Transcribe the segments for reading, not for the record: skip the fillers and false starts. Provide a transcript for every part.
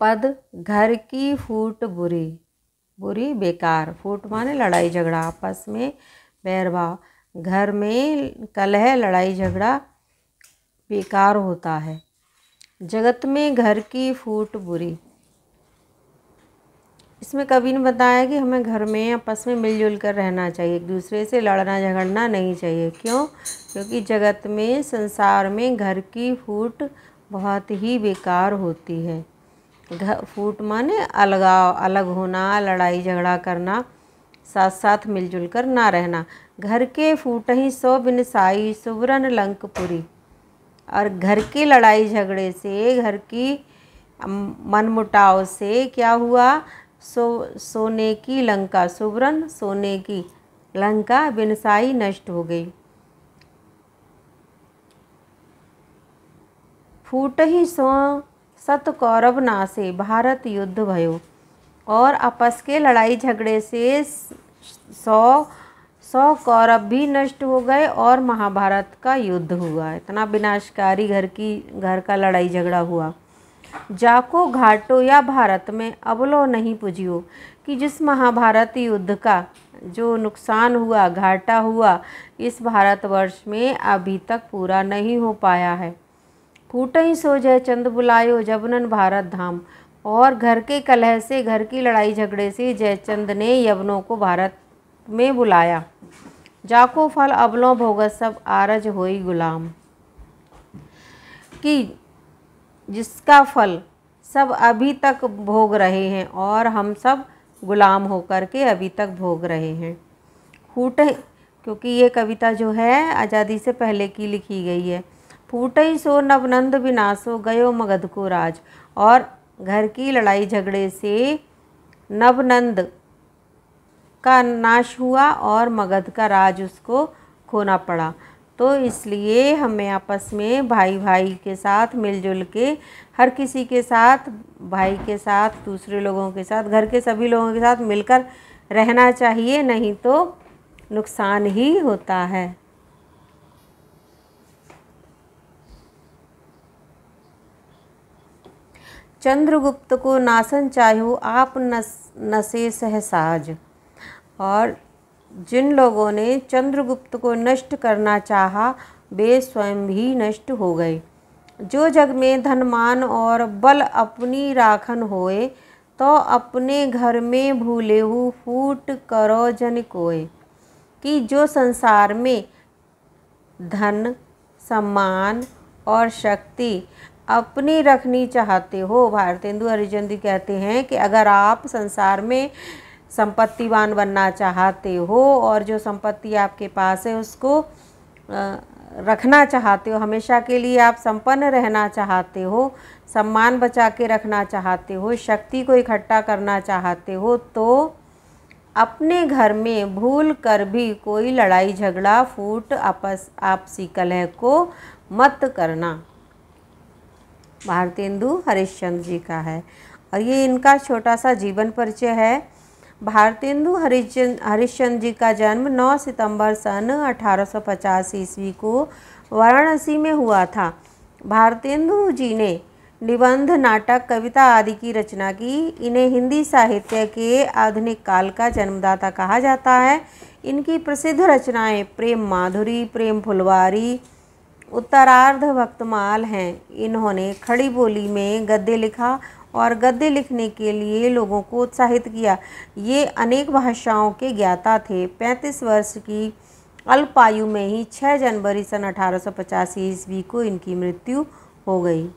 पद घर की फूट बुरी, बुरी बेकार। फूट माने लड़ाई झगड़ा, आपस में बैरभाव। घर में कलह लड़ाई झगड़ा बेकार होता है। जगत में घर की फूट बुरी। इसमें कवि ने बताया कि हमें घर में आपस में मिलजुल कर रहना चाहिए, एक दूसरे से लड़ना झगड़ना नहीं चाहिए। क्यों? क्योंकि जगत में, संसार में घर की फूट बहुत ही बेकार होती है। फूट माने अलगाव, अलग होना, लड़ाई झगड़ा करना, साथ साथ मिलजुल कर ना रहना। घर के फूट ही सौ बिनसाई, सुवरन लंकपुरी। और घर की लड़ाई झगड़े से, घर की मनमुटाव से क्या हुआ? सोने की लंका, सुवरन सोने की लंका बिनसाई नष्ट हो गई। फूट ही सो सत कौरव नासे, भारत युद्ध भयो। और आपस के लड़ाई झगड़े से 100 कौरव भी नष्ट हो गए और महाभारत का युद्ध हुआ। इतना विनाशकारी घर का लड़ाई झगड़ा हुआ। जाको घाटो या भारत में अबलो नहीं पुजियो, कि जिस महाभारत युद्ध का जो नुकसान हुआ, घाटा हुआ, इस भारतवर्ष में अभी तक पूरा नहीं हो पाया है। फूट ही सो जय चंद बुलायो, जबनन भारत धाम। और घर के कलह से, घर की लड़ाई झगड़े से जयचंद ने यवनों को भारत में बुलाया। जाको फल अबलों भोगत सब, आरज होई गुलाम। कि जिसका फल सब अभी तक भोग रहे हैं और हम सब गुलाम होकर के अभी तक भोग रहे हैं। फूट, क्योंकि ये कविता जो है आज़ादी से पहले की लिखी गई है। फूट ही सो नवनंद विनाशो, गयो मगध को राज। और घर की लड़ाई झगड़े से नवनंद का नाश हुआ और मगध का राज उसको खोना पड़ा। तो इसलिए हमें आपस में भाई भाई के साथ मिलजुल के, हर किसी के साथ, भाई के साथ, दूसरे लोगों के साथ, घर के सभी लोगों के साथ मिलकर रहना चाहिए, नहीं तो नुकसान ही होता है। चंद्रगुप्त को नासन चाहो, आप नसे सहसाज। और जिन लोगों ने चंद्रगुप्त को नष्ट करना चाहा, वे स्वयं भी नष्ट हो गए। जो जग में धनमान और बल अपनी राखन होए, तो अपने घर में भूलेहु फूट करो जन कोय। कि जो संसार में धन, सम्मान और शक्ति अपनी रखनी चाहते हो, भारतेंदु हरिश्चंद्र जी कहते हैं कि अगर आप संसार में संपत्तिवान बनना चाहते हो और जो संपत्ति आपके पास है उसको रखना चाहते हो, हमेशा के लिए आप संपन्न रहना चाहते हो, सम्मान बचा के रखना चाहते हो, शक्ति को इकट्ठा करना चाहते हो, तो अपने घर में भूल कर भी कोई लड़ाई झगड़ा, फूट, आपसी कलह को मत करना। भारतेंदु हरिश्चंद्र जी का है और ये इनका छोटा सा जीवन परिचय है। भारतेंदु हरिश्चंद्र जी का जन्म 9 सितंबर सन 1850 ईस्वी को वाराणसी में हुआ था। भारतेंदु जी ने निबंध, नाटक, कविता आदि की रचना की। इन्हें हिंदी साहित्य के आधुनिक काल का जन्मदाता कहा जाता है। इनकी प्रसिद्ध रचनाएं प्रेम माधुरी, प्रेम फुलवारी, उत्तरार्ध भक्तमाल हैं। इन्होंने खड़ी बोली में गद्य लिखा और गद्य लिखने के लिए लोगों को उत्साहित किया। ये अनेक भाषाओं के ज्ञाता थे। 35 वर्ष की अल्प आयु में ही 6 जनवरी सन 1885 ईस्वी को इनकी मृत्यु हो गई।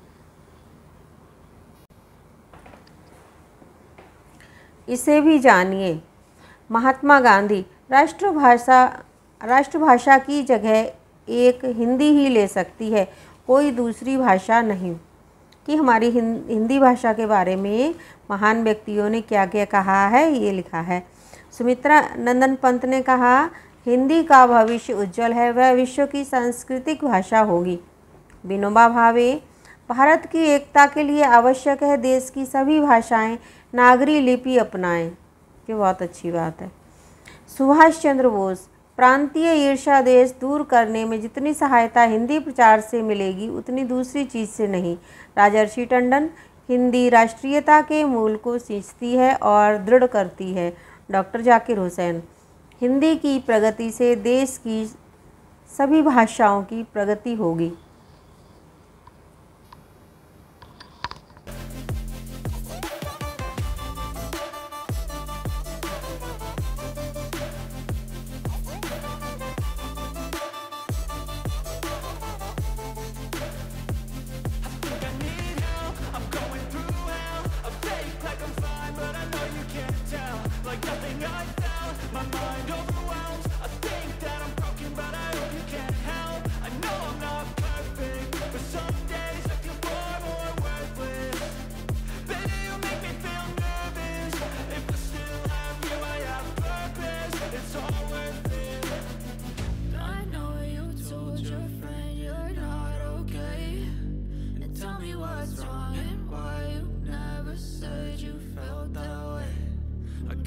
इसे भी जानिए। महात्मा गांधी राष्ट्रभाषा की जगह एक हिंदी ही ले सकती है, कोई दूसरी भाषा नहीं। कि हमारी हिंदी भाषा के बारे में महान व्यक्तियों ने क्या क्या कहा है, ये लिखा है। सुमित्रा नंदन पंत ने कहा, हिंदी का भविष्य उज्जवल है, वह विश्व की सांस्कृतिक भाषा होगी। विनोबा भावे, भारत की एकता के लिए आवश्यक है देश की सभी भाषाएं नागरी लिपि अपनाएं। ये बहुत अच्छी बात है। सुभाष चंद्र बोस, प्रांतीय ईर्ष्या देश दूर करने में जितनी सहायता हिंदी प्रचार से मिलेगी उतनी दूसरी चीज़ से नहीं। राजर्षि टंडन, हिंदी राष्ट्रीयता के मूल को सींचती है और दृढ़ करती है। डॉक्टर जाकिर हुसैन। हिंदी की प्रगति से देश की सभी भाषाओं की प्रगति होगी।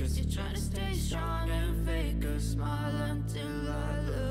Guess you're trying to stay strong and fake a smile until I look